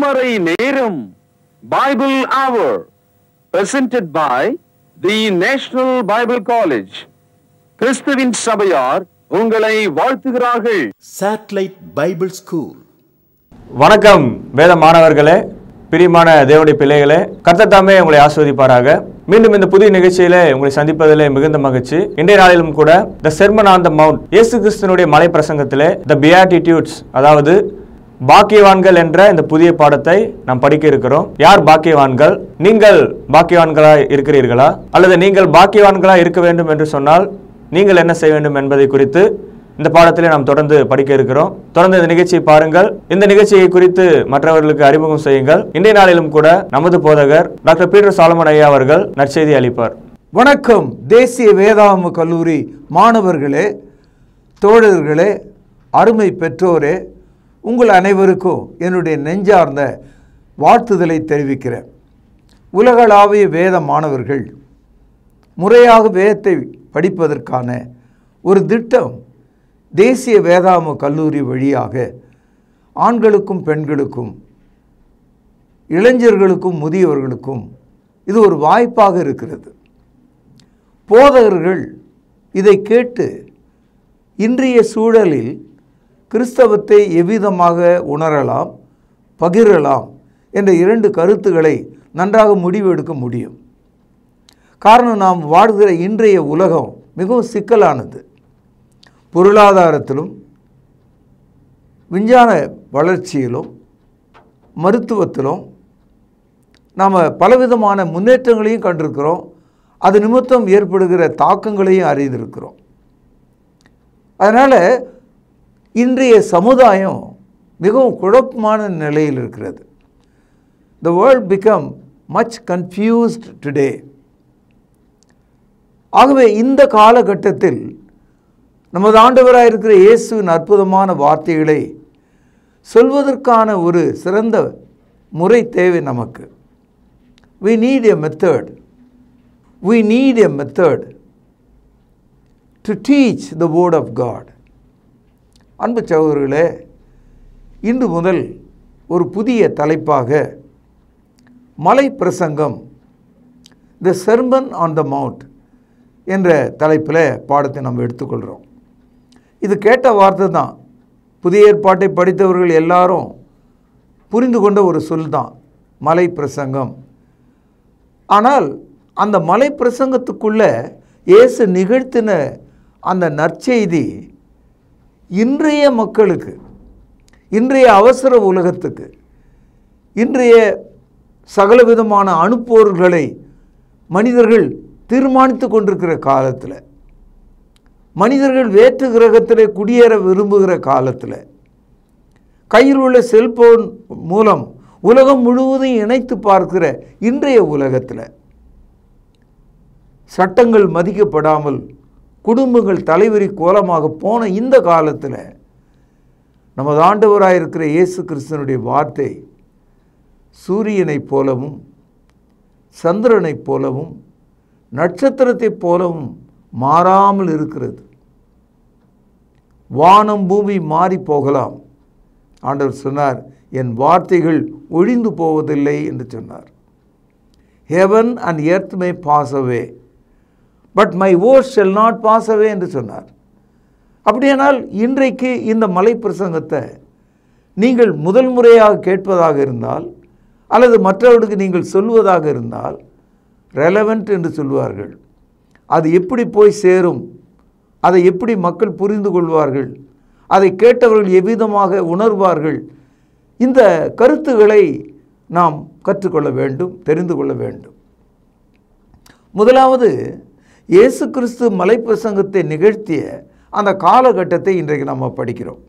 திருமறை நேரம் Bible Hour presented by the National Bible College. கிறிஸ்துவின் சபையார் உங்களை வாழ்த்துகிறார்கள். Satellite Bible School. வணக்கம் வேத மாணவர்களே, பிரியமான தேவனுடைய பிள்ளைகளே, கர்த்தர் தாமே உங்களை ஆசீர்வதிப்பாராக. மீண்டும் இந்த புதிய நிகழ்ச்சியிலே உங்களை சந்திப்பதிலே மிகுந்த மகிழ்ச்சி. இன்றைய நாளிலும் கூட த செர்மன் ஆன் த மவுண்ட், இயேசு கிறிஸ்துவினுடைய மலை பிரசங்கத்திலே த பியாட்டிடியூட்ஸ், அதாவது பாக்கியவான்கள் என்ற இந்த புதிய பாடத்தை நாம் படிக்க இருக்கிறோம். யார் பாக்கியவான்கள்? நீங்கள் பாக்கியவான்களாய் இருக்கிறீர்களா? அல்லது நீங்கள் பாக்கியவான்களாய் இருக்க வேண்டும் என்று சொன்னால் நீங்கள் என்ன செய்ய வேண்டும் என்பதை குறித்து இந்த பாடத்திலே நாம் தொடர்ந்து படிக்க இருக்கிறோம். தொடர்ந்து இந்த நிகழ்ச்சியை பாருங்கள். இந்த நிகழ்ச்சியை குறித்து மற்றவர்களுக்கு அறிமுகம் செய்யுங்கள். இன்றைய நாளிலும் கூட நமது போதகர் டாக்டர் பீட்டர் சாலமன் ஐயா அவர்கள் நற்செய்தி அளிப்பார். வணக்கம் தேசிய வேதாகம கல்லூரி மாணவர்களே, தோழர்களே, அருமை பெற்றோரே, உங்கள் அனைவருக்கும் என்னுடைய நெஞ்சார்ந்த வாழ்த்துதலை தெரிவிக்கிறேன். உலகளாவிய வேத மாணவர்கள் முறையாக வேதத்தை படிப்பதற்கான ஒரு திட்டம் தேசிய வேதாகம கல்லூரி வழியாக ஆண்களுக்கும் பெண்களுக்கும் இளைஞர்களுக்கும் முதியவர்களுக்கும் இது ஒரு வாய்ப்பாக இருக்கிறது. போதகர்கள் இதை கேட்டு இன்றைய சூழலில் கிறிஸ்தவத்தை எவ்விதமாக உணரலாம், பகிரலாம் என்ற இரண்டு கருத்துக்களை நன்றாக முடிவெடுக்க முடியும். காரணம், நாம் வாழ்கிற இன்றைய உலகம் மிகவும் சிக்கலானது. பொருளாதாரத்திலும் விஞ்ஞான வளர்ச்சியிலும் மருத்துவத்திலும் நாம் பலவிதமான முன்னேற்றங்களையும் கண்டிருக்கிறோம். அது நிமித்தம் ஏற்படுகிற தாக்கங்களையும் அறிந்திருக்கிறோம். அதனால் இன்றைய சமுதாயம் மிகவும் குழப்பமான நிலையில் இருக்கிறது. The world become much confused today. ஆகவே இந்த காலகட்டத்தில் நமது ஆண்டவராக இருக்கிற இயேசுவின் அற்புதமான வார்த்தைகளை சொல்வதற்கான ஒரு சிறந்த முறை தேவை நமக்கு. We need a method. We need a method to teach the word of God. அன்பு சகோதரர்களே, இன்று முதல் ஒரு புதிய தலைப்பாக மலை பிரசங்கம், த செர்மன் ஆன் த மவுண்ட் என்ற தலைப்பில் பாடத்தை நம்ம எடுத்துக்கொள்கிறோம். இது கேட்ட வார்த்தை தான். புதிய ஏற்பாட்டை படித்தவர்கள் எல்லாரும் புரிந்து கொண்ட ஒரு சொல் தான் மலை பிரசங்கம். ஆனால் அந்த மலை பிரசங்கத்துக்குள்ளே இயேசு நிகழ்த்தின அந்த நற்செய்தி இன்றைய மக்களுக்கு, இன்றைய அவசர உலகத்துக்கு, இன்றைய சகலவிதமான அணுப்போர்களை மனிதர்கள் தீர்மானித்து கொண்டிருக்கிற காலத்தில், மனிதர்கள் வேற்று கிரகத்தில் குடியேற விரும்புகிற காலத்தில், கையில் உள்ள செல்போன் மூலம் உலகம் முழுவதும் இணைத்து பார்க்கிற இன்றைய உலகத்தில், சட்டங்கள் மதிக்கப்படாமல் குடும்பங்கள் தலைவரி கோலமாக போன இந்த காலத்தில் நமது ஆண்டவராக இருக்கிற இயேசு கிறிஸ்துவனுடைய வார்த்தை சூரியனைப் போலவும் சந்திரனைப் போலவும் நட்சத்திரத்தைப் போலவும் மாறாமல் இருக்கிறது. வானம் பூமி மாறி போகலாம், ஆண்டவர் சொன்னார், என் வார்த்தைகள் ஒழிந்து போவதில்லை என்று சொன்னார். Heaven and earth may pass away, but my words shall not pass away என்று சொன்னார். அப்படியானால் இன்றைக்கு இந்த மலை பிரசங்கத்தை நீங்கள் முதல் முறையாக கேட்பதாக இருந்தால் அல்லது மற்றவர்களுக்கு நீங்கள் சொல்வதாக இருந்தால் ரெலவெண்ட் என்று சொல்வார்கள். அது எப்படி போய் சேரும், அதை எப்படி மக்கள் புரிந்து கொள்வார்கள், அதை கேட்டவர்கள் எவ்விதமாக உணர்வார்கள், இந்த கருத்துக்களை நாம் கற்றுக்கொள்ள வேண்டும், தெரிந்து கொள்ள வேண்டும். முதலாவது, இயேசு கிறிஸ்து மலை பிரசங்கத்தை நிகழ்த்திய அந்த காலகட்டத்தை இன்றைக்கு நம்ம படிக்கிறோம்.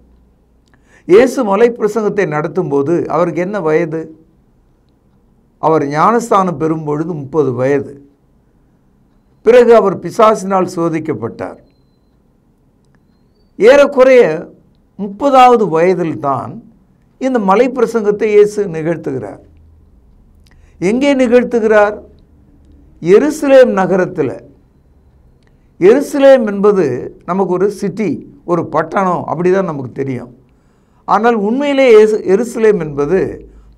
இயேசு மலை பிரசங்கத்தை நடத்தும்போது அவருக்கு என்ன வயது? அவர் ஞானஸ்தானம் பெறும்பொழுது 30 வயது. பிறகு அவர் பிசாசினால் சோதிக்கப்பட்டார். ஏறக்குறைய 30வது வயதில் தான் இந்த மலை பிரசங்கத்தை இயேசு நிகழ்த்துகிறார். எங்கே நிகழ்த்துகிறார்? எருசலேம் நகரத்தில். எருசலேம் என்பது நமக்கு ஒரு சிட்டி, ஒரு பட்டணம், அப்படி தான் நமக்கு தெரியும். ஆனால் உண்மையிலே எருசலேம் என்பது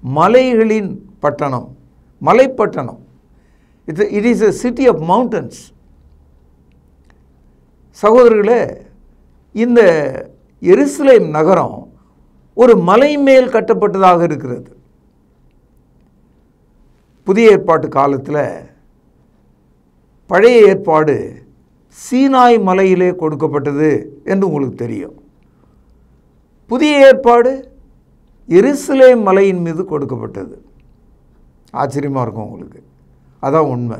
மலைகளின் பட்டணம், மலைப்பட்டணம். It is a city of mountains. சகோதரர்களே, இந்த எருசலேம் நகரம் ஒரு மலை மேல் கட்டப்பட்டதாக இருக்கிறது. புதிய ஏற்பாட்டு காலத்தில் பழைய ஏற்பாடு சீனாய் மலையிலே கொடுக்கப்பட்டது என்று உங்களுக்கு தெரியும். புதிய ஏற்பாடு எருசலேம் மலையின் மீது கொடுக்கப்பட்டது. ஆச்சரியமாக இருக்கும் உங்களுக்கு. அதான் உண்மை.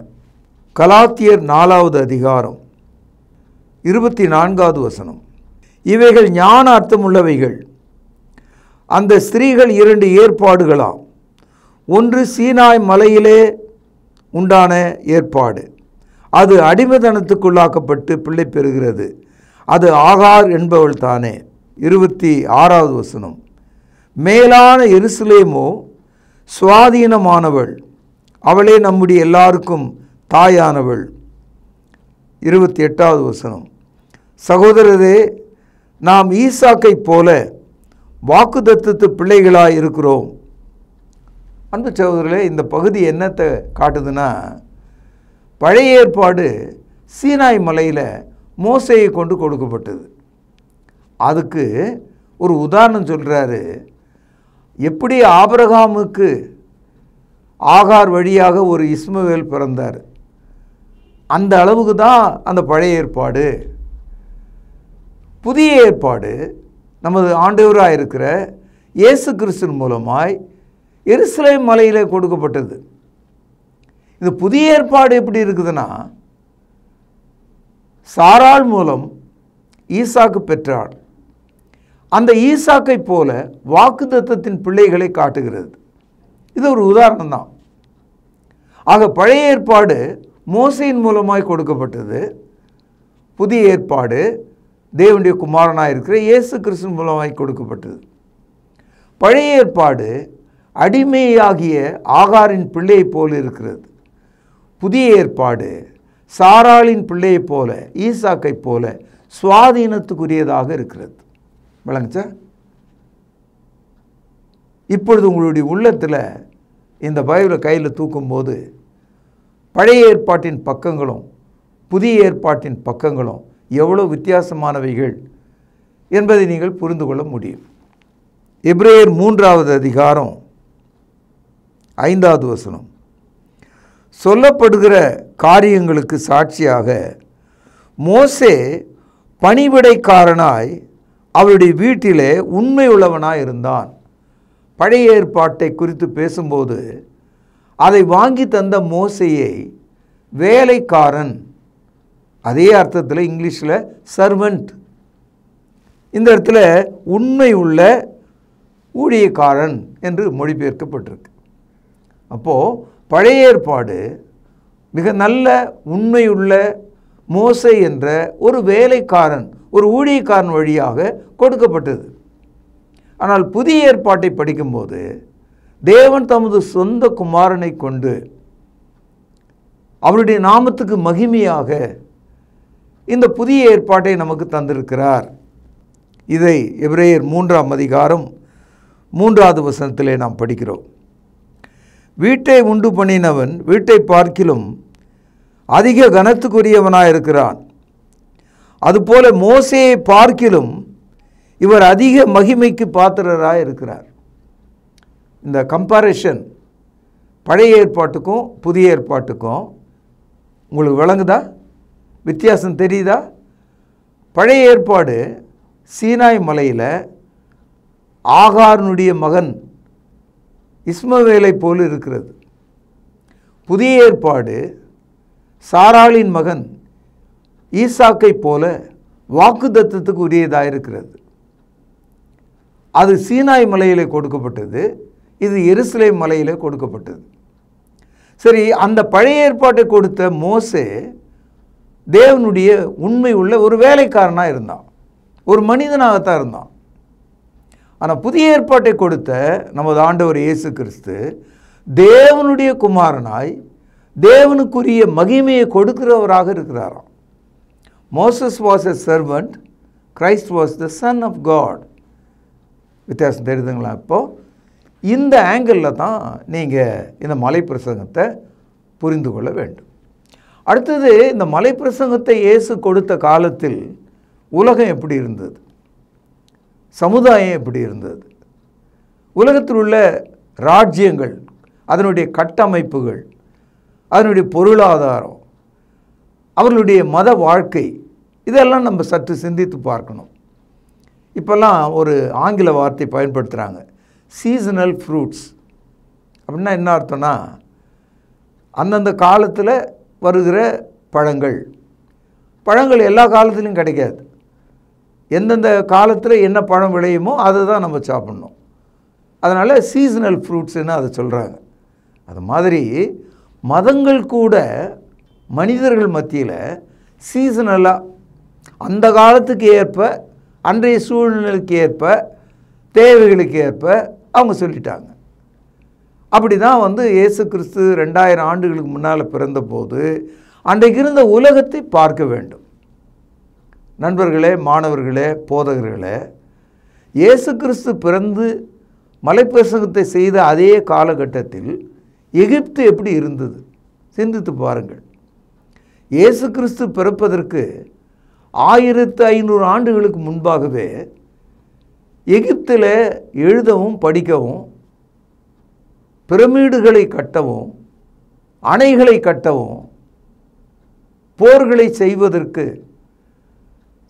கலாத்தியர் 4வது அதிகாரம் 24வது வசனம். இவைகள் ஞான அர்த்தமுள்ளவைகள். அந்த ஸ்திரீகள் 2 ஏற்பாடுகளாம். ஒன்று சீனாய் மலையிலே உண்டான ஏற்பாடு, அது அடிமைத்தனத்துக்குள்ளாக்கப்பட்டு பிள்ளை பெறுகிறது, அது ஆகார் என்பவள் தானே. 26வது வசனம். மேலான எருசலேமோ சுவாதீனமானவள், அவளே நம்முடைய எல்லாருக்கும் தாயானவள். 28வது வசனம். சகோதரரே, நாம் ஈசாக்கை போல வாக்குத்தத்தத்து பிள்ளைகளாய் இருக்கிறோம். அன்பு சகோதரர்களே, இந்த பகுதி என்னத்தை காட்டுதுன்னா, பழைய ஏற்பாடு சீனாய் மலையில் மோசேயை கொண்டு கொடுக்கப்பட்டது. அதுக்கு ஒரு உதாரணம் சொல்கிறாரு. எப்படி ஆபிரகாமுக்கு ஆகார் வழியாக ஒரு இஸ்மவேல் பிறந்தார், அந்த அளவுக்கு தான் அந்த பழைய ஏற்பாடு. புதிய ஏற்பாடு நமது ஆண்டவராக இருக்கிற இயேசு கிறிஸ்துவின் மூலமாய் எருசலேம் மலையிலே கொடுக்கப்பட்டது. இந்த புதிய ஏற்பாடு எப்படி இருக்குதுன்னா, சாராள் மூலம் ஈசாக்கு பெற்றாள். அந்த ஈசாக்கை போல வாக்குத்தத்தத்தின் பிள்ளைகளை காட்டுகிறது. இது ஒரு உதாரணம் தான். ஆக பழைய ஏற்பாடு மோசேயின் மூலமாய் கொடுக்கப்பட்டது. புதிய ஏற்பாடு தேவனுடைய குமாரனாக இருக்கிற இயேசு கிறிஸ்துவின் மூலமாய் கொடுக்கப்பட்டது. பழைய ஏற்பாடு அடிமையாகிய ஆகாரின் பிள்ளையை போல இருக்கிறது. புதிய ஏற்பாடு சாராளின் பிள்ளையை போல, ஈசாக்கை போல சுவாதீனத்துக்குரியதாக இருக்கிறது. விளங்குச்சா? இப்பொழுது உங்களுடைய உள்ளத்தில் இந்த பைபிளை கையில் தூக்கும்போது பழைய ஏற்பாட்டின் பக்கங்களும் புதிய ஏற்பாட்டின் பக்கங்களும் எவ்வளோ வித்தியாசமானவைகள் என்பதை நீங்கள் புரிந்து கொள்ள முடியும். எபிரேயர் 3வது அதிகாரம் 5வது வசனம். சொல்லப்படுகிற காரியங்களுக்கு சாட்சியாக மோசே பணிவிடைக்காரனாய் அவருடைய வீட்டிலே உண்மை உள்ளவனாய் இருந்தான். பழைய ஏற்பாட்டை குறித்து பேசும்போது அதை வாங்கி தந்த மோசேயை வேலைக்காரன், அதே அர்த்தத்தில் இங்கிலீஷில் சர்வெண்ட், இந்த இடத்துல உண்மை உள்ள ஊழியக்காரன் என்று மொழிபெயர்க்கப்பட்டிருக்கு. அப்போது பழைய ஏற்பாடு மிக நல்ல உண்மையுள்ள மோசே என்ற ஒரு வேலைக்காரன், ஒரு ஊழியக்காரன் வழியாக கொடுக்கப்பட்டது. ஆனால் புதிய ஏற்பாட்டை படிக்கும்போது தேவன் தமது சொந்த குமாரனை கொண்டு அவருடைய நாமத்துக்கு மகிமையாக இந்த புதிய ஏற்பாட்டை நமக்கு தந்திருக்கிறார். இதை எபிரேயர் 3ஆம் அதிகாரம் 3வது வசனத்திலே நாம் படிக்கிறோம். வீட்டை உண்டு பண்ணினவன் வீட்டை பார்க்கிலும் அதிக கனத்துக்குரியவனாயிருக்கிறான். அதுபோல மோசேயை பார்க்கிலும் இவர் அதிக மகிமைக்கு பாத்திரராக இருக்கிறார். இந்த கம்பேரிஷன் பழைய ஏற்பாட்டுக்கும் புதிய ஏற்பாட்டுக்கும் உங்களுக்கு விளங்குதா? வித்தியாசம் தெரியுதா? பழைய ஏற்பாடு சீனாய் மலையில் ஆகாரனுடைய மகன் இஸ்மவேலை போல் இருக்கிறது. புதிய ஏற்பாடு சாராளின் மகன் ஈசாக்கை போல வாக்குத்தத்தத்துக்கு உரியதாக இருக்கிறது. அது சீனாய் மலையிலே கொடுக்கப்பட்டது, இது எருசலேம் மலையிலே கொடுக்கப்பட்டது. சரி, அந்த பழைய ஏற்பாட்டை கொடுத்த மோசே தேவனுடைய உண்மை உள்ள ஒரு வேலைக்காரனாக இருந்தான், ஒரு மனிதனாகத்தான் இருந்தான். ஆனால் புதிய ஏற்பாட்டை கொடுத்த நமது ஆண்டவர் இயேசு கிறிஸ்து தேவனுடைய குமாரனாய் தேவனுக்குரிய மகிமையை கொடுக்கிறவராக இருக்கிறாராம். Moses was a servant, Christ was the son of God. வித்தியாசம் தெரியுதுங்களா? இப்போது இந்த ஆங்கிளில் தான் நீங்கள் இந்த மலை பிரசங்கத்தை புரிந்து கொள்ள வேண்டும். அடுத்தது, இந்த மலை பிரசங்கத்தை இயேசு கொடுத்த காலத்தில் உலகம் எப்படி இருந்தது, சமுதாயம் எப்படி இருந்தது, உலகத்தில் உள்ள ராஜ்யங்கள், அதனுடைய கட்டமைப்புகள், அதனுடைய பொருளாதாரம், அவர்களுடைய மத வாழ்க்கை, இதெல்லாம் நம்ம சற்று சிந்தித்து பார்க்கணும். இப்போல்லாம் ஒரு ஆங்கில வார்த்தை பயன்படுத்துகிறாங்க, சீசனல் ஃப்ரூட்ஸ். அப்படின்னா என்ன அர்த்தம்னா, அந்தந்த காலத்தில் வருகிற பழங்கள் எல்லா காலத்துலையும் கிடைக்காது. எந்தெந்த காலத்தில் என்ன பழம் விளையுமோ அதை தான் நம்ம சாப்பிட்ணும். அதனால் சீசனல் ஃப்ரூட்ஸ்ன்னு அதை சொல்கிறாங்க. அது மாதிரி மதங்கள் கூட மனிதர்கள் மத்தியில் சீசனலாக அந்த காலத்துக்கு ஏற்ப, அன்றைய சூழ்நிலைக்கு ஏற்ப, தேவைகளுக்கு ஏற்ப அவங்க சொல்லிட்டாங்க. அப்படி தான் இயேசு கிறிஸ்து 2000 ஆண்டுகளுக்கு முன்னால் பிறந்தபோது அன்றைக்கு இருந்த உலகத்தை பார்க்க வேண்டும். நண்பர்களே, மாணவர்களே, போதகர்களே, இயேசு கிறிஸ்து பிறந்து மலைப்பிரசங்கத்தை செய்த அதே காலகட்டத்தில் எகிப்து எப்படி இருந்தது சிந்தித்து பாருங்கள். இயேசு கிறிஸ்து பிறப்பதற்கு 1500 ஆண்டுகளுக்கு முன்பாகவே எகிப்தில் எழுதவும் படிக்கவும், பிரமிடுகளை கட்டவும், அணைகளை கட்டவும், போர்களை செய்வதற்கு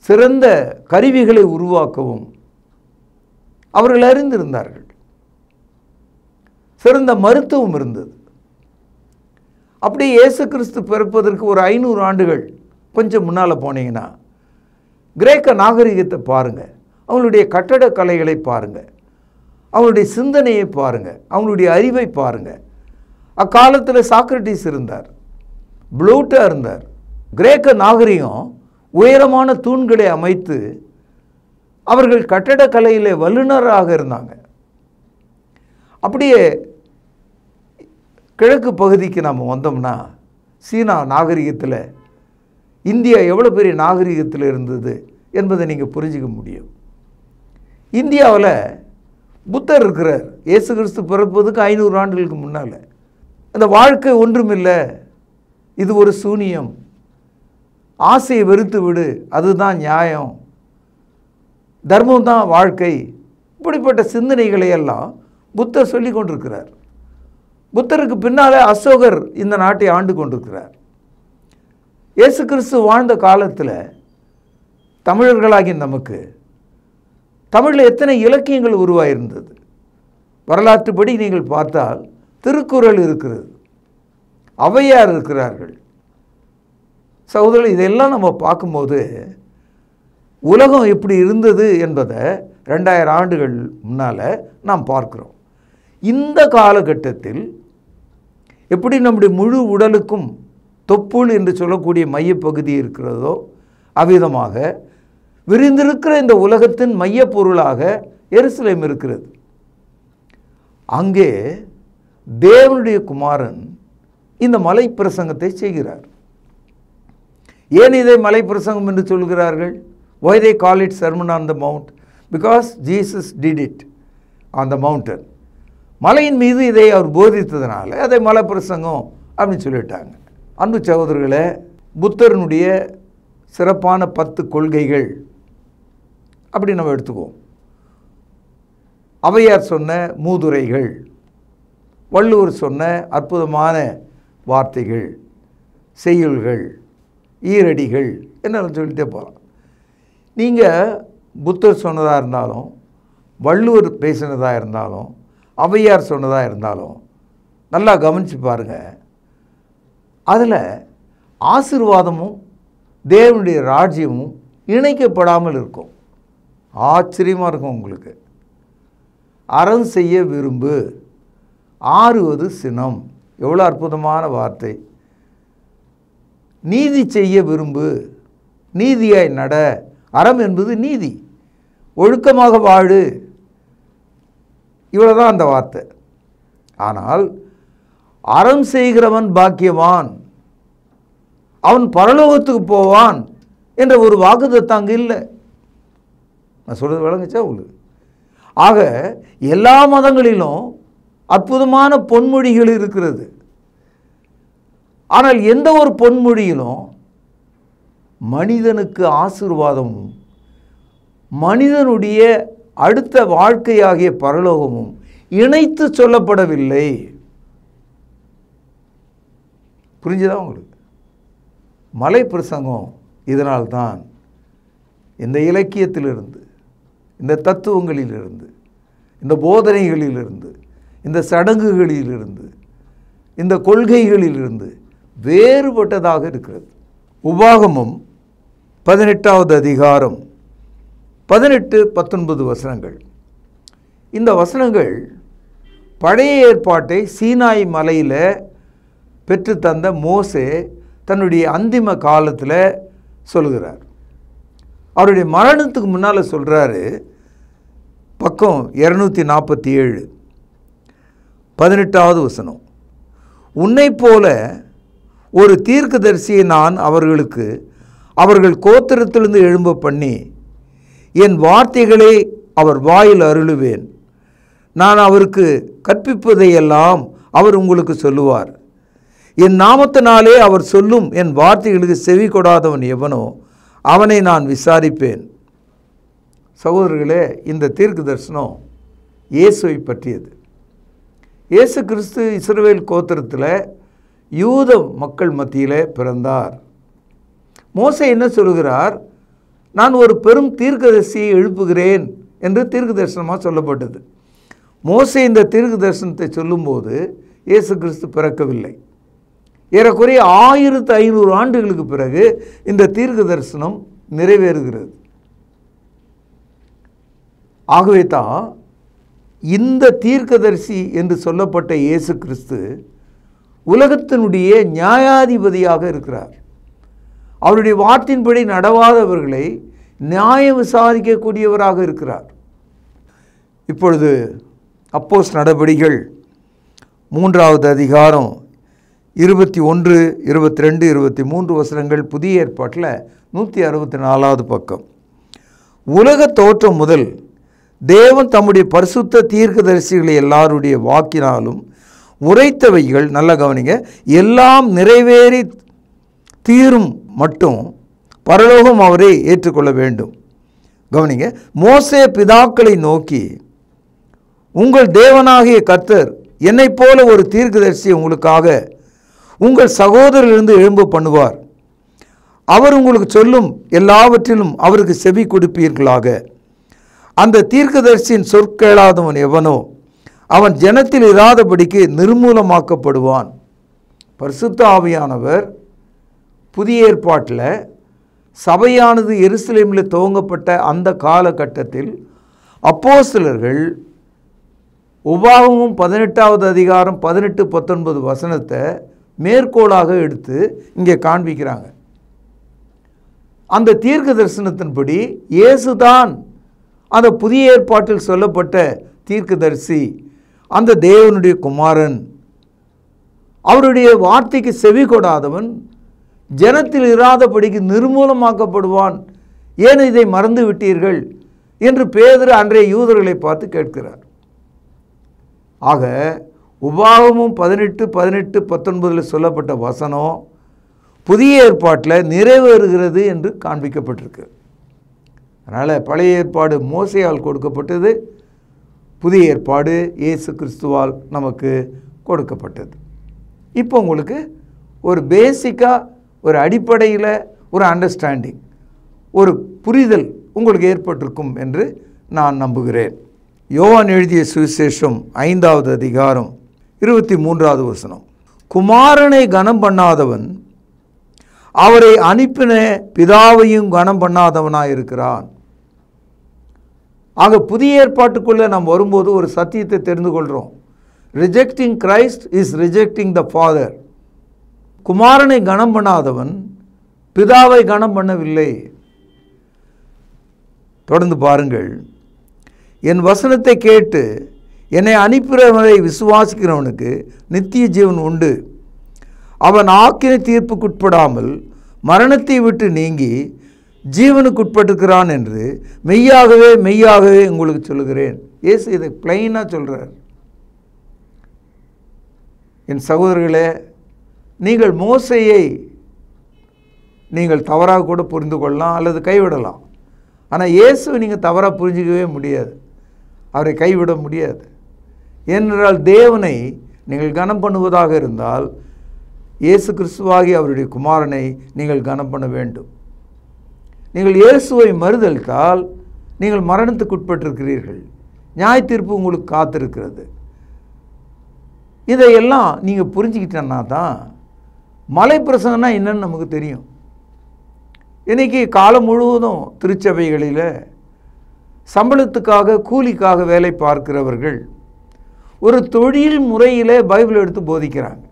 சிறந்த கருவிகளை உருவாக்கவும் அவர்கள் அறிந்திருந்தார்கள். சிறந்த மருத்துவம் இருந்தது. அப்படி இயேசு கிறிஸ்து பிறப்பதற்கு ஒரு 500 ஆண்டுகள் கொஞ்சம் முன்னால் போனீங்கன்னா கிரேக்க நாகரிகத்தை பாருங்கள், அவங்களுடைய கட்டடக்கலைகளை பாருங்கள், அவங்களுடைய சிந்தனையை பாருங்கள், அவங்களுடைய அறிவை பாருங்கள். அக்காலத்தில் சாக்ரட்டிஸ் இருந்தார், ப்ளூட்டா இருந்தார். கிரேக்க நாகரிகம் உயரமான தூண்களை அமைத்து அவர்கள் கட்டடக்கலையில் வல்லுநராக இருந்தாங்க. அப்படியே கிழக்கு பகுதிக்கு நாம் வந்தோம்னா சீனா நாகரிகத்தில், இந்தியா எவ்வளோ பெரிய நாகரிகத்தில் இருந்தது என்பதை நீங்கள் புரிஞ்சிக்க முடியும். இந்தியாவில் புத்தர் இருக்கிறார், இயேசு கிறிஸ்து பிறப்பதுக்கு 500 ஆண்டுகளுக்கு முன்னால். அந்த வாழ்க்கை ஒன்றுமில்லை, இது ஒரு சூனியம், ஆசையை வெறுத்து விடு, அதுதான் நியாயம், தர்மம் தான் வாழ்க்கை, இப்படிப்பட்ட சிந்தனைகளை எல்லாம் புத்தர் சொல்லி கொண்டிருக்கிறார். புத்தருக்கு பின்னாலே அசோகர் இந்த நாட்டை ஆண்டு கொண்டிருக்கிறார். இயேசு கிறிஸ்து வாழ்ந்த காலத்தில் தமிழர்களாகி நமக்கு தமிழில் எத்தனை இலக்கியங்கள் உருவாயிருந்தது. வரலாற்றுப்படி நீங்கள் பார்த்தால் திருக்குறள் இருக்கிறது, ஔவையார் இருக்கிறார்கள். சகோதரர், இதெல்லாம் நம்ம பார்க்கும்போது உலகம் எப்படி இருந்தது என்பதை 2000 ஆண்டுகள் முன்னால் நாம் பார்க்கிறோம். இந்த காலகட்டத்தில் எப்படி நம்முடைய முழு உடலுக்கும் தொப்புள் என்று சொல்லக்கூடிய மையப்பகுதி இருக்கிறதோ அவ்விதமாக விரிந்திருக்கிற இந்த உலகத்தின் மையப்பொருளாக எருசலேம் இருக்கிறது. அங்கே தேவனுடைய குமாரன் இந்த மலை பிரசங்கத்தை செய்கிறார். ஏன் இதை மலை பிரசங்கம் என்று சொல்கிறார்கள்? Why they call it Sermon on the Mount? Because Jesus did it on the mountain. மலையின் மீது இதை அவர் போதித்ததுனால அதை மலை பிரசங்கம் அப்படின்னு சொல்லிட்டாங்க. அன்பு சகோதரர்களே, புத்தரனுடைய சிறப்பான 10 கொள்கைகள் அப்படி நம்ம எடுத்துக்குவோம். ஔவையார் சொன்ன மூதுரைகள், வள்ளுவர் சொன்ன அற்புதமான வார்த்தைகள், செய்யுள்கள், ஈரடிகள் என்ன சொல்லிட்டே போகலாம். நீங்கள் புத்தர் சொன்னதாக இருந்தாலும், வள்ளுவர் பேசினதாக இருந்தாலும், ஔவையார் சொன்னதாக இருந்தாலும் நல்லா கவனித்து பாருங்கள். அதில் ஆசீர்வாதமும் தேவனுடைய ராஜ்யமும் இணைக்கப்படாமல் இருக்கும். ஆச்சரியமாக இருக்கும் உங்களுக்கு. அறம் செய்ய விரும்பு, ஆறுவது சினம், எவ்வளோ அற்புதமான வார்த்தை. நீதி செய்ய விரும்பு, நீதியாய் நட, அறம் என்பது நீதி, ஒழுக்கமாக வாழு, இவ்வளோதான் அந்த வார்த்தை. ஆனால் அறம் செய்கிறவன் பாக்கியவான், அவன் பரலோகத்துக்கு போவான் என்ற ஒரு வாக்குத்தத்தம் அங்கே இல்லை. நான் சொல்கிறது விளங்குச்சா உங்களுக்கு? ஆக எல்லா மதங்களிலும் அற்புதமான பொன்மொழிகள் இருக்கிறது. ஆனால் எந்த ஒரு பொன்மொழியிலும் மனிதனுக்கு ஆசீர்வாதமும் மனிதனுடைய அடுத்த வாழ்க்கையாகிய பரலோகமும் இணைத்து சொல்லப்படவில்லை. புரிஞ்சுதா உங்களுக்கு? மலை பிரசங்கம் இதனால்தான் இந்த இலக்கியத்திலிருந்து, இந்த தத்துவங்களிலிருந்து, இந்த போதனைகளிலிருந்து, இந்த சடங்குகளிலிருந்து, இந்த கொள்கைகளிலிருந்து வேறுபட்டதாக இருக்கிறது. உபாகமம் 18வது அதிகாரம் 18-19 வசனங்கள். இந்த வசனங்கள் பழைய ஏற்பாட்டை சீனாய் மலையில் பெற்று தந்த மோசே தன்னுடைய அந்திம காலத்தில் சொல்கிறார். அவருடைய மரணத்துக்கு முன்னால் சொல்கிறாரு. பக்கம் 247 18வது வசனம். உன்னை போல ஒரு தீர்க்கதரிசியை நான் அவர்களுக்கு அவர்கள் கோத்திரத்திலிருந்து எழும்ப பண்ணி என் வார்த்தைகளை அவர் வாயில் அருளுவேன். நான் அவருக்கு கற்பிப்பதையெல்லாம் அவர் உங்களுக்கு சொல்லுவார். என் நாமத்தினாலே அவர் சொல்லும் என் வார்த்தைகளுக்கு செவி கொடாதவன் எவனோ அவனை நான் விசாரிப்பேன். சகோதரர்களே, இந்த தீர்க்க தரிசனம் இயேசுவை பற்றியது. இயேசு கிறிஸ்து இஸ்ரவேல் கோத்திரத்தில் யூத மக்கள் மத்தியில் பிறந்தார். மோசே என்ன சொல்கிறார்? நான் ஒரு பெரும் தீர்க்கதரிசியை எழுப்புகிறேன் என்று தீர்க்க தரிசனமாக சொல்லப்பட்டது. மோசே இந்த தீர்க்க தரிசனத்தை சொல்லும்போது இயேசு கிறிஸ்து பிறக்கவில்லை. ஏறக்குறைய 1500 ஆண்டுகளுக்கு பிறகு இந்த தீர்க்க தரிசனம் நிறைவேறுகிறது. ஆகவே தான் இந்த தீர்க்கதரிசி என்று சொல்லப்பட்ட இயேசு கிறிஸ்து உலகத்தினுடைய நியாயாதிபதியாக இருக்கிறார். அவருடைய வார்த்தையின்படி நடவாதவர்களை நியாயம் விசாரிக்கக்கூடியவராக இருக்கிறார். இப்பொழுது அப்போஸ்தலர் நடபடிகள் 3வது அதிகாரம் 21, 22, 23 வசனங்கள். புதிய ஏற்பாட்டில் 164வது பக்கம். உலக தோற்றம் முதல் தேவன் தம்முடைய பரிசுத்த தீர்க்கதரிசிகளை எல்லாருடைய வாக்கினாலும் உரைத்தவைகள், நல்ல கவனிங்க, எல்லாம் நிறைவேறி தீரும் மட்டும் பரலோகம் அவரை ஏற்றுக்கொள்ள வேண்டும். கவனிங்க, மோசே பிதாக்களை நோக்கி, உங்கள் தேவனாகிய கர்த்தர் என்னைப் போல ஒரு தீர்க்கதரிசியை உங்களுக்காக உங்கள் சகோதரரிலிருந்து எழும்ப பண்ணுவார். அவர் உங்களுக்கு சொல்லும் எல்லாவற்றிலும் அவருக்கு செவி கொடுப்பீர்களாக. அந்த தீர்க்கதரிசியின் சொற்கேளாதவன் எவனோ அவன் ஜனத்தில் இராதபடிக்கு நிர்மூலமாக்கப்படுவான். பரிசுத்த ஆவியானவர் புதிய ஏற்பாட்டில் சபையானது எருசலேமில் துவங்கப்பட்ட அந்த காலகட்டத்தில் அப்போஸ்தலர்கள் உபாகமம் 18வது அதிகாரம் 18-19 வசனத்தை மேற்கோளாக எடுத்து இங்கே காண்பிக்கிறாங்க. அந்த தீர்க்க தரிசனத்தின்படி இயேசுதான் அந்த புதிய ஏற்பாட்டில் சொல்லப்பட்ட தீர்க்கதரிசி, அந்த தேவனுடைய குமாரன். அவருடைய வார்த்தைக்கு செவி கொடாதவன் ஜனத்தில் இராதபடிக்கு நிர்மூலமாக்கப்படுவான். ஏன் இதை மறந்து விட்டீர்கள் என்று பேதுரு அன்றைய யூதர்களை பார்த்து கேட்கிறார். ஆக உபாகமம் 18-19 சொல்லப்பட்ட வசனம் புதிய ஏற்பாட்டில் நிறைவேறுகிறது என்று காண்பிக்கப்பட்டிருக்கு. அதனால் பழைய ஏற்பாடு மோசேயால் கொடுக்கப்பட்டது, புதிய ஏற்பாடு இயேசு கிறிஸ்துவால் நமக்கு கொடுக்கப்பட்டது. இப்போ உங்களுக்கு ஒரு பேசிக்காக, ஒரு அடிப்படையில் ஒரு அண்டர்ஸ்டாண்டிங், ஒரு புரிதல் உங்களுக்கு ஏற்பட்டிருக்கும் என்று நான் நம்புகிறேன். யோவான் எழுதிய சுவிசேஷம் 5வது அதிகாரம் 23வது வசனம். குமாரனை கனம் பண்ணாதவன் அவரை அனுப்பின பிதாவையும் கனம் பண்ணாதவனாயிருக்கிறான். ஆக புதிய ஏற்பாட்டுக்குள்ளே நாம் வரும்போது ஒரு சத்தியத்தை தெரிந்து கொள்கிறோம். Rejecting Christ is rejecting the father. குமாரனை கனம் பண்ணாதவன் பிதாவை கனம் பண்ணவில்லை. தொடர்ந்து பாருங்கள். என் வசனத்தை கேட்டு என்னை அனுப்புகிறவரை விசுவாசிக்கிறவனுக்கு நித்திய ஜீவன் உண்டு. அவன் ஆக்கினை தீர்ப்புக்குட்படாமல் மரணத்தை விட்டு நீங்கி ஜீவனுக்குட்பட்டிருக்கிறான் என்று மெய்யாகவே மெய்யாகவே உங்களுக்கு சொல்லுகிறேன். இயேசு இதை பிளைனாக சொல்கிறார். என் சகோதரர்களே, நீங்கள் மோசேயை நீங்கள் தவறாக கூட புரிந்து கொள்ளலாம் அல்லது கைவிடலாம். ஆனால் இயேசுவை நீங்கள் தவறாக புரிஞ்சிக்கவே முடியாது, அவரை கைவிட முடியாது. ஏனென்றால் தேவனை நீங்கள் கனம் பண்ணுவதாக இருந்தால் இயேசு கிறிஸ்துவாகி அவருடைய குமாரனை நீங்கள் கனம் பண்ண வேண்டும். நீங்கள் இயேசுவை மறுதலித்தால் நீங்கள் மரணத்துக்கு உட்பட்டிருக்கிறீர்கள். நியாய தீர்ப்பு உங்களுக்கு காத்திருக்கிறது. இதையெல்லாம் நீங்கள் புரிஞ்சுக்கிட்டேன்னா தான் மலை பிரசங்கம்னா என்னன்னு நமக்கு தெரியும். இன்றைக்கி காலம் முழுவதும் திருச்சபைகளில் சம்பளத்துக்காக கூலிக்காக வேலை பார்க்கிறவர்கள் ஒரு தொழில் முறையில் பைபிள் எடுத்து போதிக்கிறாங்க.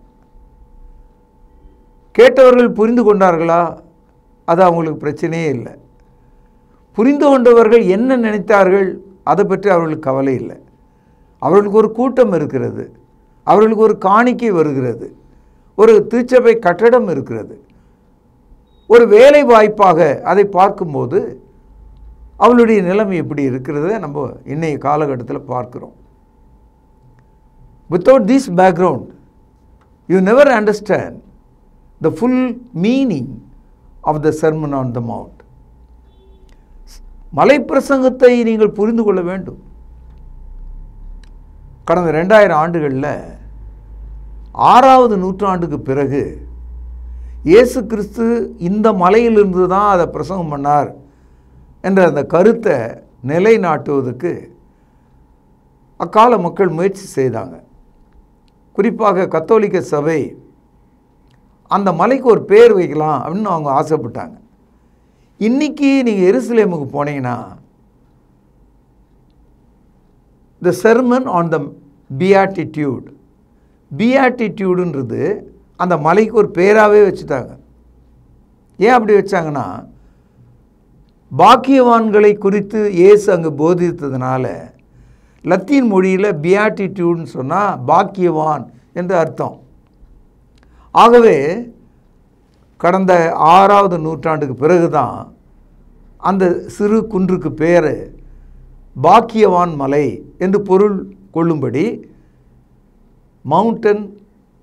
கேட்டவர்கள் புரிந்து கொண்டார்களா? அது அவங்களுக்கு பிரச்சனையே இல்லை. புரிந்து கொண்டவர்கள் என்ன நினைத்தார்கள் அதை பற்றி அவர்களுக்கு கவலை இல்லை. அவர்களுக்கு ஒரு கூட்டம் இருக்கிறது, அவர்களுக்கு ஒரு காணிக்கை வருகிறது, ஒரு திருச்சபை கட்டடம் இருக்கிறது. ஒரு வேலை வாய்ப்பாக அதை பார்க்கும்போது அவளுடைய நிலைமை எப்படி இருக்கிறத நம்ம இன்றைய காலகட்டத்தில் பார்க்கிறோம். Without this background, you never understand the full meaning of the Sermon on the Mount. மலை பிரசங்கத்தை நீங்கள் புரிந்து கொள்ள வேண்டும். கடந்த 2000 ஆண்டுகளில் 6வது நூற்றாண்டுக்கு பிறகு இயேசு கிறிஸ்து இந்த மலையிலிருந்து தான் அதை பிரசங்கம் பண்ணார் என்ற அந்த கருத்தை நிலைநாட்டுவதற்கு அக்கால மக்கள் முயற்சி செய்தாங்க. குறிப்பாக கத்தோலிக்க சபை அந்த மலைக்கு ஒரு பேர் வைக்கலாம் அப்படின்னு அவங்க ஆசைப்பட்டாங்க. இன்றைக்கி நீங்கள் எருசலேமுக்கு போனீங்கன்னா த செர்மன் ஆன் த பியாட்டிடியூட், பியாட்டிடியூடுன்றது அந்த மலைக்கு ஒரு பேராகவே வச்சுட்டாங்க. ஏன் அப்படி வச்சாங்கன்னா, பாக்கியவான்களை குறித்து இயேசு அங்கே போதித்ததுனால லத்தீன் மொழியில் பியாட்டிடியூட்னு சொன்னால் பாக்கியவான் என்று அர்த்தம். ஆகவே கடந்த 6வது நூற்றாண்டுக்கு பிறகு தான் அந்த சிறு குன்றுக்கு பேர் பாக்கியவான் மலை என்று பொருள் கொள்ளும்படி மவுண்டன்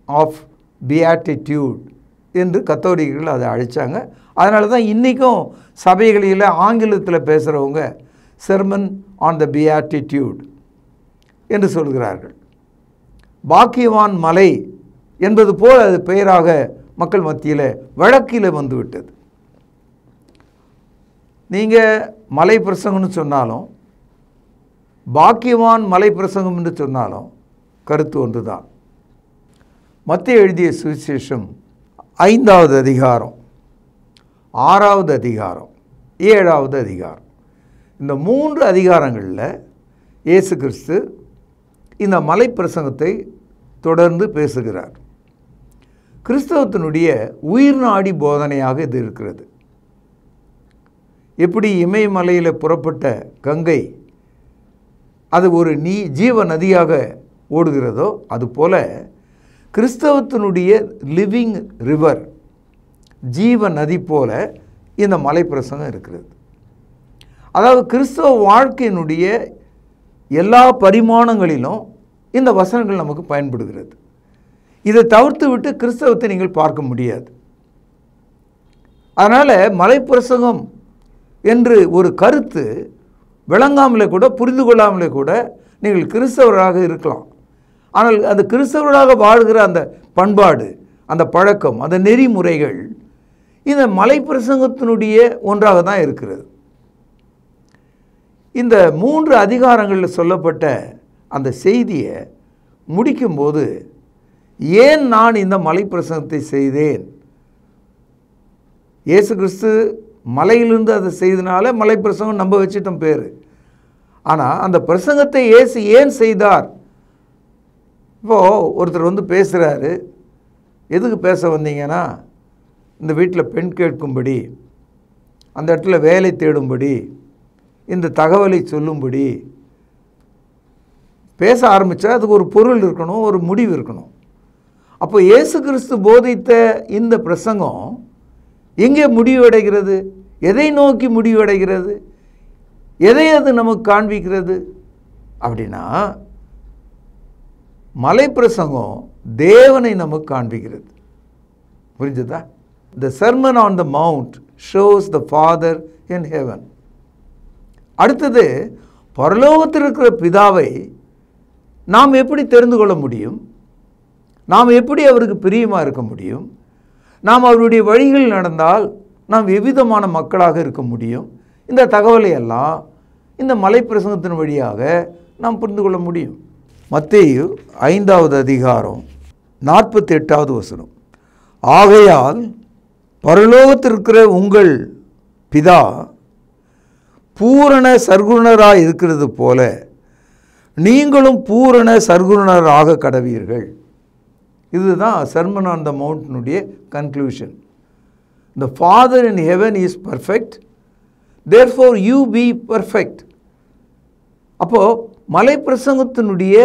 ஆஃப் பியாட்டிடியூட் என்று கத்தோலிக்கர்கள் அதை அழைச்சாங்க. அதனால தான் இன்றைக்கும் சபைகளில் ஆங்கிலத்தில் பேசுகிறவங்க செர்மன் ஆன் த பியாட்டிடியூட் என்று சொல்கிறார்கள். பாக்கியவான் மலை என்பது போல் அது பெயராக மக்கள் மத்தியில் வழக்கில் வந்துவிட்டது. நீங்கள் மலை பிரசங்கம்னு சொன்னாலும் பாக்கியவான் மலை பிரசங்கம் என்று சொன்னாலும் கருத்து ஒன்று தான். மத்தேயு எழுதிய சுவிசேஷம் 5வது அதிகாரம், 6வது அதிகாரம், 7வது அதிகாரம், இந்த 3 அதிகாரங்களில் இயேசு கிறிஸ்து இந்த மலை பிரசங்கத்தை தொடர்ந்து பேசுகிறார். கிறிஸ்தவத்தினுடைய உயிர்நாடி போதனையாக இது இருக்கிறது. எப்படி இமயமலையில் புறப்பட்ட கங்கை அது ஒரு ஜீவ நதியாக ஓடுகிறதோ அதுபோல் கிறிஸ்தவத்தினுடைய லிவிங் ரிவர், ஜீவ நதி போல இந்த மலை பிரசங்கம் இருக்கிறது. அதாவது கிறிஸ்தவ வாழ்க்கையினுடைய எல்லா பரிமாணங்களிலும் இந்த வசனங்கள் நமக்கு பயன்படுகிறது. இதை தவிர்த்து விட்டு கிறிஸ்தவத்தை நீங்கள் பார்க்க முடியாது. அதனால் மலை பிரசங்கம் என்று ஒரு கருத்து விளங்காமலே கூட, புரிந்து கொள்ளாமலே கூட நீங்கள் கிறிஸ்தவராக இருக்கலாம். ஆனால் அந்த கிறிஸ்தவராக வாழ்கிற அந்த பண்பாடு, அந்த பழக்கம், அந்த நெறிமுறைகள் இந்த மலை பிரசங்கத்தினுடைய ஒன்றாக தான் இருக்கிறது. இந்த 3 அதிகாரங்களில் சொல்லப்பட்ட அந்த செய்தியை முடிக்கும்போது, ஏன் நான் இந்த மலை பிரசங்கத்தை செய்தேன்? இயேசு கிறிஸ்து மலையிலிருந்து அதை செய்தனால மலை பிரசங்கம் நம்ம வச்சிட்டோம் பேர். ஆனால் அந்த பிரசங்கத்தை இயேசு ஏன் செய்தார்? இப்போது ஒருத்தர் வந்து பேசுகிறாரு, எதுக்கு பேச வந்தீங்கன்னா இந்த வீட்டில் பெண் கேட்கும்படி, அந்த இடத்துல வேலை தேடும்படி, இந்த தகவலை சொல்லும்படி பேச ஆரம்பித்தா அதுக்கு ஒரு பொருள் இருக்கணும், ஒரு முடிவு இருக்கணும். அப்போ இயேசு கிறிஸ்து போதித்த இந்த பிரசங்கம் எங்கே முடிவடைகிறது? எதை நோக்கி முடிவடைகிறது? எதை அது நமக்கு காண்பிக்கிறது? அப்படின்னா மலை பிரசங்கம் தேவனை நமக்கு காண்பிக்கிறது. புரிஞ்சுதா? The Sermon on the Mount shows the Father in heaven. அடுத்தது, பரலோகத்தில் இருக்கிற பிதாவை நாம் எப்படி தெரிந்து கொள்ள முடியும்? நாம் எப்படி அவருக்கு பிரியமாக இருக்க முடியும்? நாம் அவருடைய வழிகளில் நடந்தால் நாம் எவ்விதமான மக்களாக இருக்க முடியும்? இந்த தகவலை எல்லாம் இந்த மலைப்பிரசங்கத்தின் வழியாக நாம் புரிந்து கொள்ள முடியும். மத்தேயு 5வது அதிகாரம் 48வது வசனம். ஆகையால் பரலோகத்தில் இருக்கிற உங்கள் பிதா பூரண சர்க்குணராக இருக்கிறது போல நீங்களும் பூரண சர்க்குணராக கடவீர்கள். இதுதான் Sermon on the Mountனுடைய conclusion. The Father in heaven is perfect, therefore you be perfect. அப்போ மலைப்பிரசங்கத்தினுடைய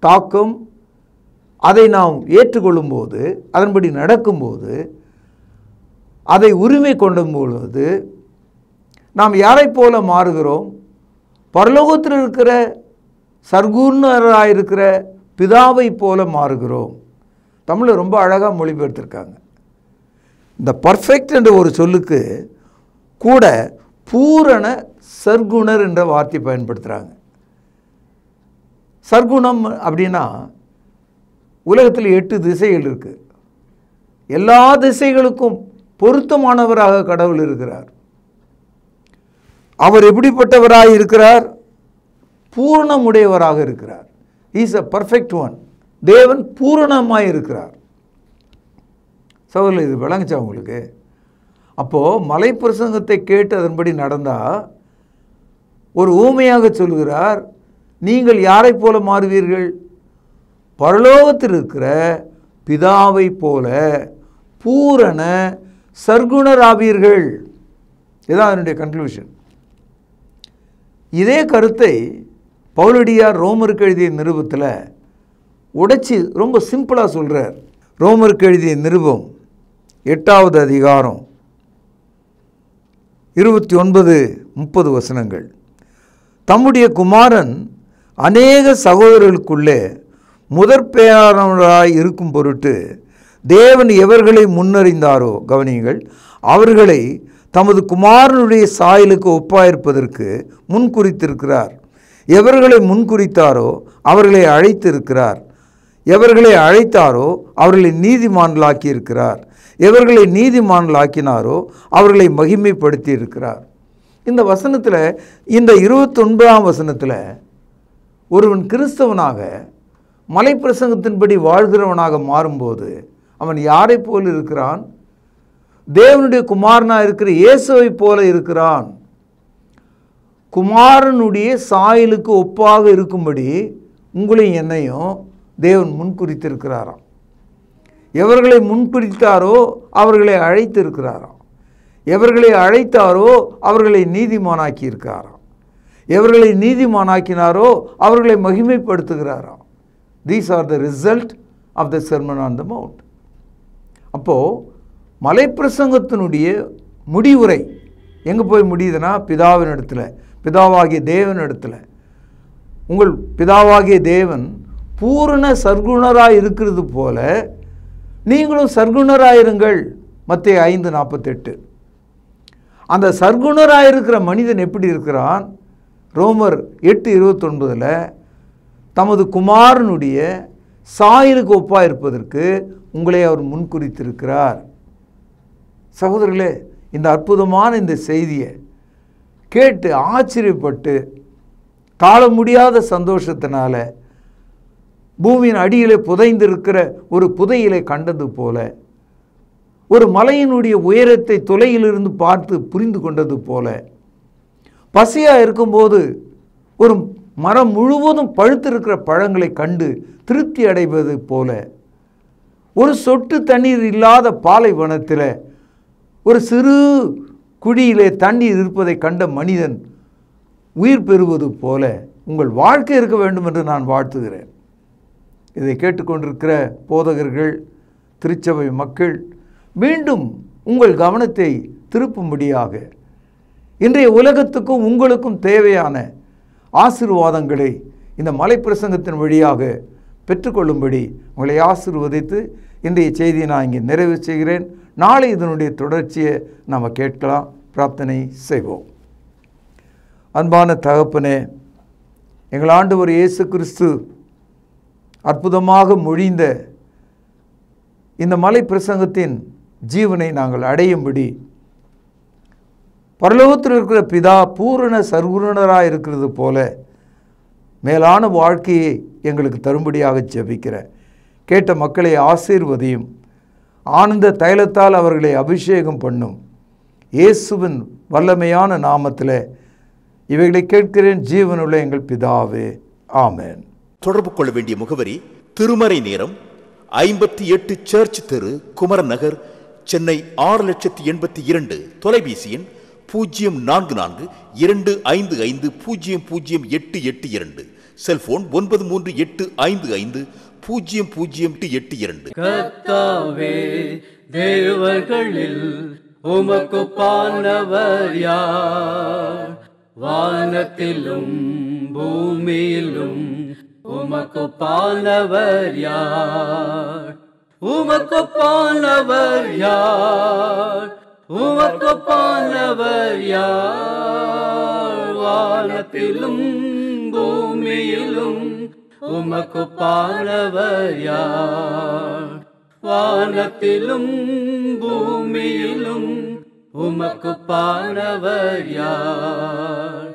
தாக்கம், அதை நாம் ஏற்றுக்கொள்ளும்போது, அதன்படி நடக்கும்போது, அதை உரிமை கொண்டும் பொழுது நாம் யாரை போல மாறுகிறோம்? பரலோகத்தில் இருக்கிற சர்க்குணராக இருக்கிற பிதாவை போல மாறுகிறோம். தமிழில் ரொம்ப அழகாக மொழிபெயர்த்திருக்காங்க. இந்த பர்ஃபெக்ட் என்ற ஒரு சொல்லுக்கு கூட பூரண சர்க்குணர் என்ற வார்த்தை பயன்படுத்துகிறாங்க. சர்க்குணம் அப்படின்னா உலகத்தில் 8 திசைகள் இருக்கு. எல்லா திசைகளுக்கும் பொருத்தமானவராக கடவுள் இருக்கிறார். அவர் எப்படிப்பட்டவராக இருக்கிறார்? பூரணமுடையவராக இருக்கிறார். Is a perfect one. தேவன் பூரணமாய் இருக்கிறார். சகோதரர்களே, இது விளங்குச்சா உங்களுக்கு? அப்போது மலைப்பிரசங்கத்தை கேட்டு அதன்படி நடந்தால் ஒரு ஊமையாக சொல்கிறார், நீங்கள் யாரை போல மாறுவீர்கள்? பரலோகத்தில் இருக்கிற பிதாவை போல பூரண சர்க்குணராவீர்கள். இதுதான் அதனுடைய கன்க்ளூஷன். இதே கருத்தை பவுலடியார் ரோமருக்கு எழுதிய நிருபத்தில் உடைச்சி ரொம்ப சிம்பிளாக சொல்கிறார். ரோமருக்கு எழுதிய நிருபம் 8வது அதிகாரம் 29-30 வசனங்கள். தம்முடைய குமாரன் அநேக சகோதரர்களுக்குள்ளே முதற்பேரானவராய் இருக்கும் பொருட்டு தேவன் எவர்களை முன்னறிந்தாரோ, கவனியுங்கள், அவர்களை தமது குமாரனுடைய சாயலுக்கு ஒப்பாயிருப்பதற்கு முன்குறித்திருக்கிறார். எவர்களை முன்குறித்தாரோ அவர்களை அழைத்திருக்கிறார். எவர்களை அழைத்தாரோ அவர்களை நீதிமான்களாக்கி இருக்கிறார். எவர்களை நீதிமான்களாக்கினாரோ அவர்களை மகிமைப்படுத்தி இருக்கிறார். இந்த வசனத்தில், இந்த 29ஆம் வசனத்தில் ஒருவன் கிறிஸ்தவனாக மலைப்பிரசங்கத்தின்படி வாழ்கிறவனாக மாறும்போது அவன் யாரை போல் இருக்கிறான்? தேவனுடைய குமாரனாக இருக்கிற இயேசுவை போல இருக்கிறான். குமாரனுடைய சாயலுக்கு ஒப்பாக இருக்கும்படி உங்களையும் என்னையும் தேவன் முன்குறித்திருக்கிறாராம். எவர்களை முன்குறித்தாரோ அவர்களை அழைத்திருக்கிறாராம். எவர்களை அழைத்தாரோ அவர்களை நீதிமானாக்கி இருக்கிறாராம். எவர்களை நீதிமானாக்கினாரோ அவர்களை மகிமைப்படுத்துகிறாராம். These are the result of the Sermon on the Mount. அப்போது மலைப்பிரசங்கத்தினுடைய முடிவுரை எங்கே போய் முடியுதுன்னா, பிதாவின் இடத்துல, பிதாவாகிய தேவன் இடத்துல. உங்கள் பிதாவாகிய தேவன் பூரண சர்க்குணராக இருக்கிறது போல நீங்களும் சர்க்குணராயிருங்கள். மத்தேயு 5:48. அந்த சர்க்குணராக இருக்கிற மனிதன் எப்படி இருக்கிறான்? ரோமர் 8:29 தமது குமாரனுடைய சாயலுக்கு ஒப்பாக இருப்பதற்கு உங்களை அவர் முன்குறித்திருக்கிறார். சகோதரர்களே, இந்த அற்புதமான இந்த செய்தியை கேட்டு ஆச்சரியப்பட்டு தாழ முடியாத சந்தோஷத்தினால பூமியின் அடியிலே புதைந்திருக்கிற ஒரு புதையிலை கண்டது போல, ஒரு மலையினுடைய உயரத்தை தொலையிலிருந்து பார்த்து புரிந்து கொண்டது போல, பசியாக இருக்கும்போது ஒரு மரம் முழுவதும் பழுத்திருக்கிற பழங்களை கண்டு திருப்தி அடைவது போல, ஒரு சொட்டு தண்ணீர் இல்லாத பாலைவனத்தில் ஒரு சிறு குழியிலே தண்ணீர் இருப்பதை கண்ட மனிதன் உயிர் பெறுவது போல உங்கள் வாழ்க்கை இருக்க வேண்டும் என்று நான் வாழ்த்துகிறேன். இதை கேட்டுக்கொண்டிருக்கிற போதகர்கள், திருச்சபை மக்கள் மீண்டும் உங்கள் கவனத்தை திருப்பும்படியாக இன்றைய உலகத்துக்கும் உங்களுக்கும் தேவையான ஆசீர்வாதங்களை இந்த மலைப்பிரசங்கத்தின் வழியாக பெற்றுக்கொள்ளும்படி உங்களை ஆசீர்வதித்து இன்றைய செய்தியை நான் இங்கே நிறைவு செய்கிறேன். நாளை இதனுடைய தொடர்ச்சியை நாம் கேட்கலாம். பிரார்த்தனை செய்வோம். அன்பான தகப்பனே, எங்கள் ஆண்டவர் இயேசு கிறிஸ்து அற்புதமாக மொழிந்த இந்த மலை பிரசங்கத்தின் ஜீவனை நாங்கள் அடையும்படி பரலோகத்தில் இருக்கிற பிதா பூரண சர்க்குணராக இருக்கிறது போல மேலான வாழ்க்கையை எங்களுக்கு தரும்படியாக ஜெபிக்கிறேன். கேட்ட மக்களை ஆசீர்வதியும், ஆனந்த தைலத்தால் அவர்களை அபிஷேகம் பண்ணும். இயேசுவின் வல்லமையான நாமத்தில் இவைகளை கேட்கிறேன் ஜீவனுள்ள எங்கள் பிதாவே, ஆமென். தொடர்பு கொள்ள வேண்டிய முகவரி: திருமறை நேரம், 58 சர்ச் தெரு, குமரன் நகர், சென்னை 6,82,000. தொலைபேசி எண் 044255008882. செல்போன் 9385500882. கர்த்தாவே, தேவர்களில் உமக்குப்பானவர் யார்? வானத்திலும் பூமியிலும் உமக்குப்பானவர் யார்? உமக்குப்பானவர் யார்? உமக்குப்பானவர் யார்? வானத்திலும் பூமியிலும் உமக்குப்பானவர் யார்? வானத்திலும் பூமியிலும் உமக்குப்பானவர் யார்?